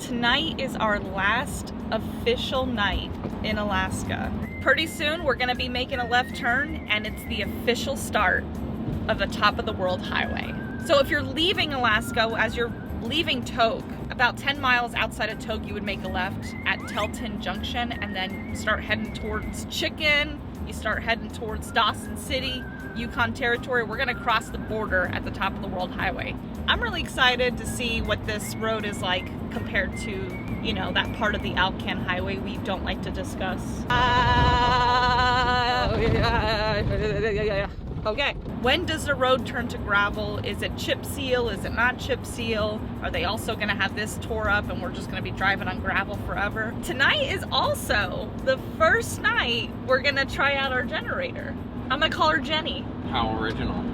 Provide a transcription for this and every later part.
Tonight is our last official night in Alaska. Pretty soon we're gonna be making a left turn and it's the official start of the top of the world highway. So if you're leaving Alaska, as you're leaving Tok, about 10 miles outside of Tok, you would make a left at Telton Junction and then start heading towards Chicken. You start heading towards Dawson City, Yukon Territory. We're gonna cross the border at the top of the world highway. I'm really excited to see what this road is like compared to, you know, that part of the Alaskan highway we don't like to discuss. Okay, when does the road turn to gravel? Is it chip seal? Is it not chip seal? Are they also gonna have this tore up and we're just gonna be driving on gravel forever? Tonight is also the first night we're gonna try out our generator. I'm gonna call her Jenny. How original.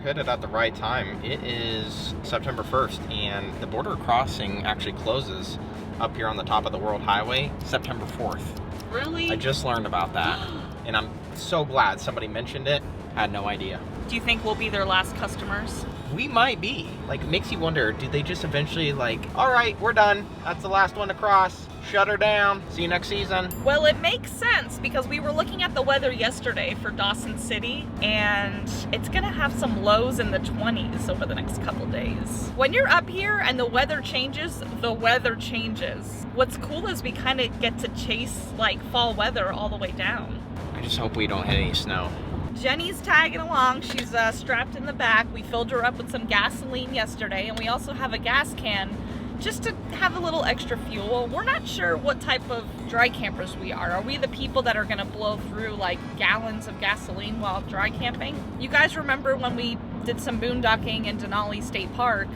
Hit it at the right time. It is September 1st and the border crossing actually closes up here on the top of the world highway September 4th. Really? I just learned about that and I'm so glad somebody mentioned it. I had no idea. Do you think we'll be their last customers? We might be. Like, it makes you wonder, do they just eventually like, all right, we're done. That's the last one to cross. Shut her down. See you next season. Well, it makes sense because we were looking at the weather yesterday for Dawson City and it's gonna have some lows in the 20s over the next couple days. When you're up here and the weather changes, the weather changes. What's cool is we kind of get to chase like fall weather all the way down. I just hope we don't hit any snow. Jenny's tagging along. She's strapped in the back. We filled her up with some gasoline yesterday and we also have a gas can just to have a little extra fuel. We're not sure what type of dry campers we are. Are we the people that are gonna blow through like gallons of gasoline while dry camping? You guys remember when we did some boondocking in Denali State Park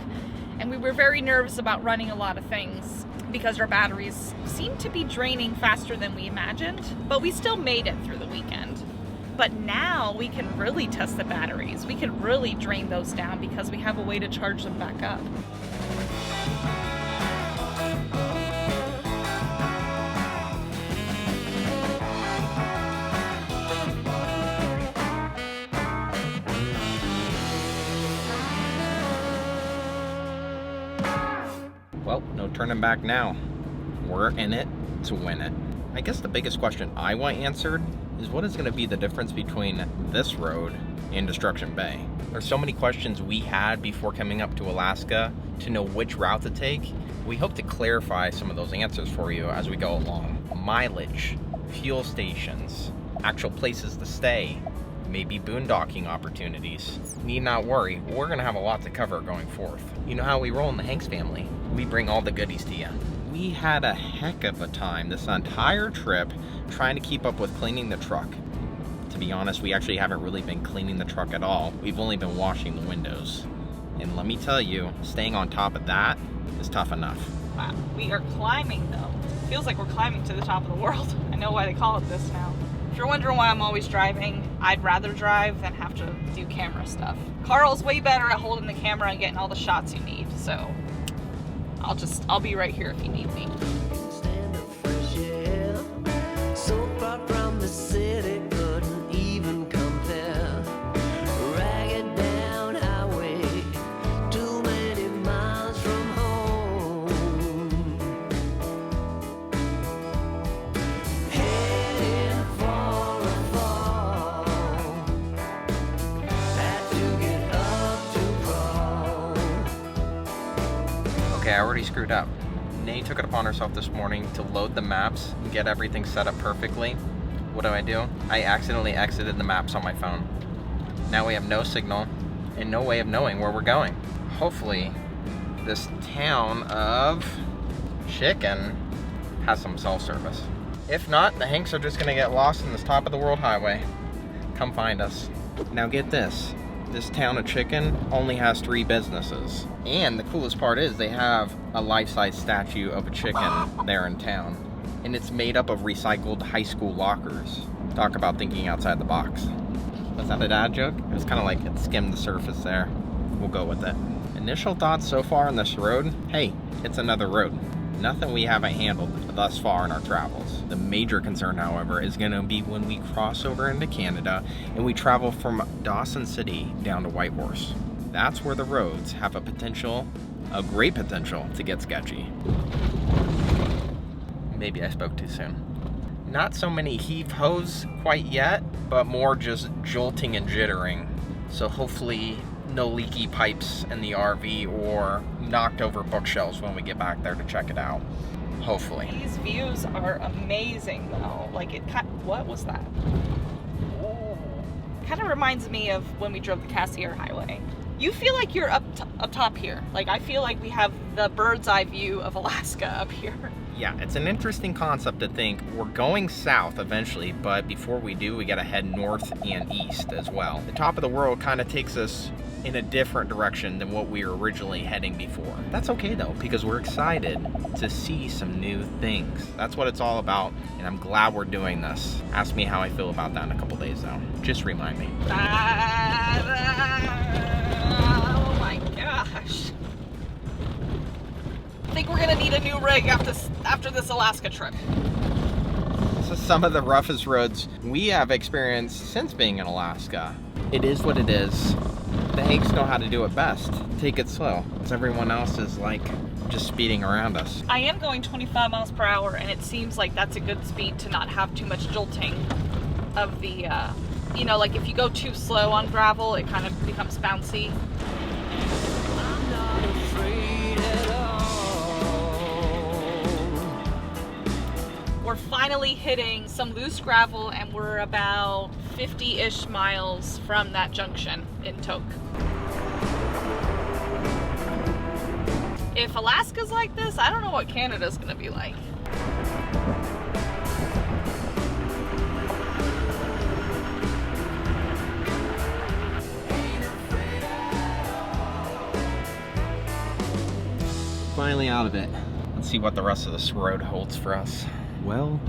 and we were very nervous about running a lot of things because our batteries seemed to be draining faster than we imagined, but we still made it through the weekend. But now we can really test the batteries. We can really drain those down because we have a way to charge them back up. Well, no turning back now. We're in it to win it. I guess the biggest question I want answered is what is going to be the difference between this road and Destruction Bay? There's so many questions we had before coming up to Alaska to know which route to take. We hope to clarify some of those answers for you as we go along. Mileage, fuel stations, actual places to stay, maybe boondocking opportunities. Need not worry, we're going to have a lot to cover going forth. You know how we roll in the Hanks family. We bring all the goodies to you. We had a heck of a time this entire trip trying to keep up with cleaning the truck. To be honest, we actually haven't really been cleaning the truck at all. We've only been washing the windows. And let me tell you, staying on top of that is tough enough. Wow. We are climbing though. Feels like we're climbing to the top of the world. I know why they call it this now. If you're wondering why I'm always driving, I'd rather drive than have to do camera stuff. Carl's way better at holding the camera and getting all the shots you need, so I'll be right here if you need me. Okay, I already screwed up. Nate took it upon herself this morning to load the maps and get everything set up perfectly. What do? I accidentally exited the maps on my phone. Now we have no signal and no way of knowing where we're going. Hopefully, this town of Chicken has some cell service. If not, the Hanks are just gonna get lost in this top of the world highway. Come find us. Now get this. This town of Chicken only has 3 businesses. And the coolest part is they have a life-size statue of a chicken there in town. And it's made up of recycled high school lockers. Talk about thinking outside the box. Was that a dad joke? It was kind of like it skimmed the surface there. We'll go with it. Initial thoughts so far on this road? Hey, it's another road. Nothing we haven't handled thus far in our travels. The major concern, however, is going to be when we cross over into Canada and we travel from Dawson City down to Whitehorse. That's where the roads have a great potential to get sketchy. Maybe I spoke too soon. Not so many heave-hoes quite yet, but more just jolting and jittering. So hopefully no leaky pipes in the RV or knocked over bookshelves when we get back there to check it out. Hopefully. These views are amazing though. Like what was that? Kind of reminds me of when we drove the Cassiar Highway. You feel like you're up top here. Like I feel like we have the bird's eye view of Alaska up here. Yeah, it's an interesting concept to think we're going south eventually, but before we do, we gotta head north and east as well. The top of the world kind of takes us in a different direction than what we were originally heading before. That's okay though, because we're excited to see some new things. That's what it's all about, and I'm glad we're doing this. Ask me how I feel about that in a couple days though. Just remind me. Oh my gosh. I think we're gonna need a new rig after this Alaska trip. This is some of the roughest roads we have experienced since being in Alaska. It is what it is. The Hanks know how to do it best. Take it slow, because everyone else is like just speeding around us. I am going 25 miles per hour, and it seems like that's a good speed to not have too much jolting of the, you know, like if you go too slow on gravel, it kind of becomes bouncy. I'm not afraid at all. We're finally hitting some loose gravel, and we're about 50-ish miles from that junction in Tok. If Alaska's like this, I don't know what Canada's gonna be like. Finally out of it. Let's see what the rest of this road holds for us. Well,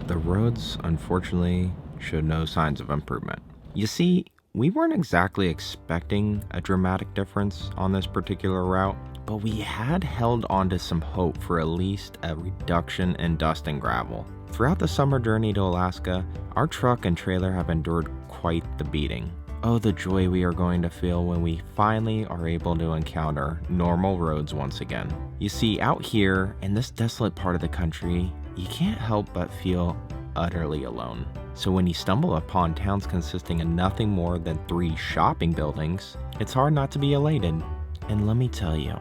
the roads unfortunately showed no signs of improvement. You see, we weren't exactly expecting a dramatic difference on this particular route, but we had held on to some hope for at least a reduction in dust and gravel. Throughout the summer journey to Alaska, our truck and trailer have endured quite the beating. Oh, the joy we are going to feel when we finally are able to encounter normal roads once again. You see, out here in this desolate part of the country, you can't help but feel utterly alone. So when you stumble upon towns consisting of nothing more than 3 shopping buildings, it's hard not to be elated. And let me tell you,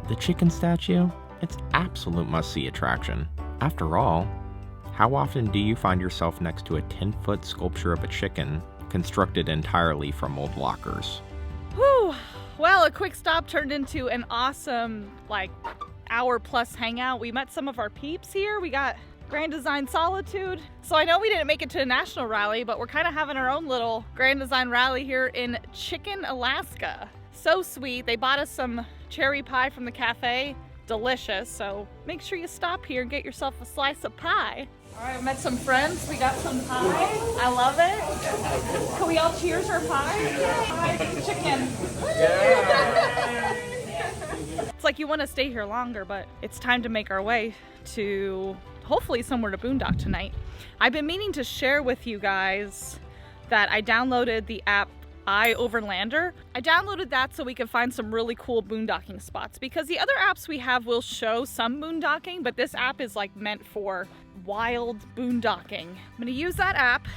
the chicken statue, it's absolute must-see attraction. After all, how often do you find yourself next to a 10-foot sculpture of a chicken constructed entirely from old lockers? Whew. Well, a quick stop turned into an awesome, like, hour-plus hangout. We met some of our peeps here. We got Grand Design Solitude. So I know we didn't make it to a national rally, but we're kind of having our own little Grand Design rally here in Chicken, Alaska. So sweet. They bought us some cherry pie from the cafe. Delicious. So make sure you stop here and get yourself a slice of pie. All right, I met some friends. We got some pie. I love it. Can we all cheers our pie? Pie and chicken. It's like you want to stay here longer, but it's time to make our way to hopefully somewhere to boondock tonight. I've been meaning to share with you guys that I downloaded the app iOverlander. I downloaded that so we can find some really cool boondocking spots, because the other apps we have will show some boondocking, but this app is like meant for wild boondocking. I'm gonna use that app.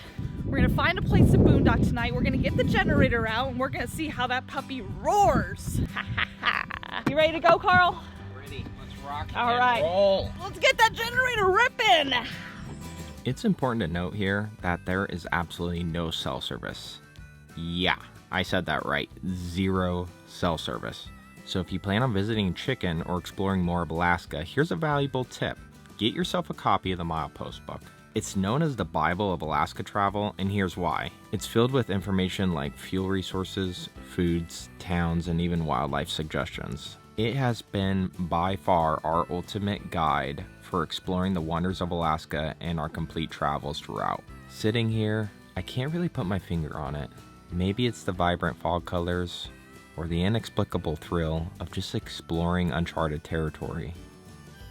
We're gonna find a place to boondock tonight. We're gonna get the generator out and we're gonna see how that puppy roars. You ready to go, Carl? Ready, let's rock All right. Roll. Let's get that generator ripping. It's important to note here that there is absolutely no cell service. Yeah, I said that right. 0 cell service. So if you plan on visiting Chicken or exploring more of Alaska, here's a valuable tip. Get yourself a copy of the Milepost book. It's known as the Bible of Alaska travel, and here's why. It's filled with information like fuel resources, foods, towns, and even wildlife suggestions. It has been by far our ultimate guide for exploring the wonders of Alaska and our complete travels throughout. Sitting here, I can't really put my finger on it. Maybe it's the vibrant fog colors, or the inexplicable thrill of just exploring uncharted territory.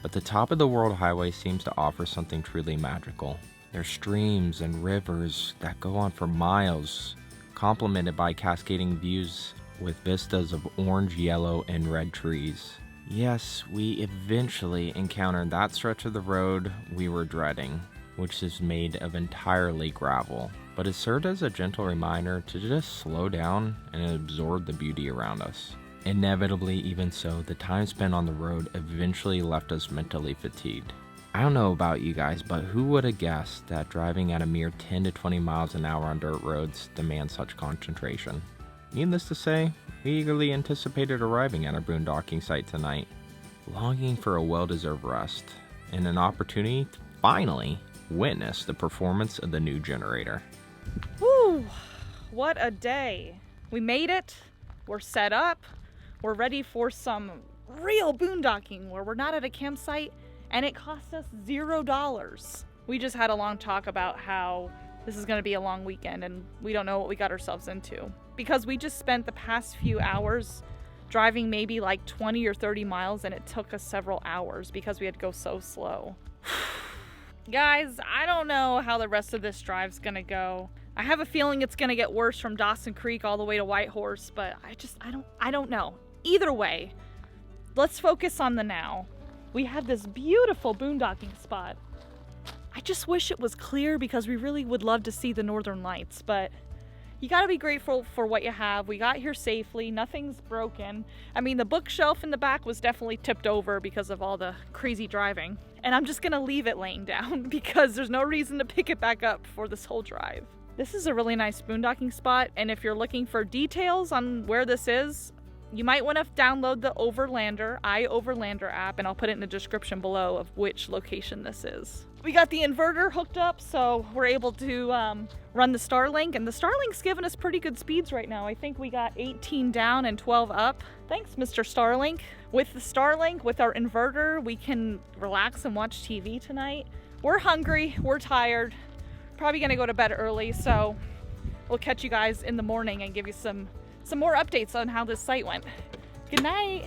But the top of the world highway seems to offer something truly magical. There's streams and rivers that go on for miles, complemented by cascading views with vistas of orange, yellow, and red trees. Yes, we eventually encountered that stretch of the road we were dreading, which is made of entirely gravel, but it served as a gentle reminder to just slow down and absorb the beauty around us. Inevitably, even so, the time spent on the road eventually left us mentally fatigued. I don't know about you guys, but who would have guessed that driving at a mere 10 to 20 miles an hour on dirt roads demands such concentration? Needless to say, we eagerly anticipated arriving at our boondocking site tonight, longing for a well-deserved rest and an opportunity to finally witness the performance of the new generator. Woo! What a day. We made it. We're set up. We're ready for some real boondocking where we're not at a campsite and it cost us $0. We just had a long talk about how this is going to be a long weekend and we don't know what we got ourselves into. Because we just spent the past few hours driving maybe like 20 or 30 miles and it took us several hours because we had to go so slow. Guys, I don't know how the rest of this drive's going to go. I have a feeling it's going to get worse from Dawson Creek all the way to Whitehorse, but I don't know. Either way, let's focus on the now. We have this beautiful boondocking spot. I just wish it was clear because we really would love to see the northern lights, but you gotta be grateful for what you have. We got here safely, nothing's broken. I mean, the bookshelf in the back was definitely tipped over because of all the crazy driving. And I'm just gonna leave it laying down because there's no reason to pick it back up for this whole drive. This is a really nice boondocking spot, and if you're looking for details on where this is, you might want to download the iOverlander app, and I'll put it in the description below of which location this is. We got the inverter hooked up, so we're able to run the Starlink, and the Starlink's giving us pretty good speeds right now. I think we got 18 down and 12 up. Thanks, Mr. Starlink. With the Starlink, with our inverter, we can relax and watch TV tonight. We're hungry, we're tired, probably gonna go to bed early, so we'll catch you guys in the morning and give you some more updates on how this site went. Good night.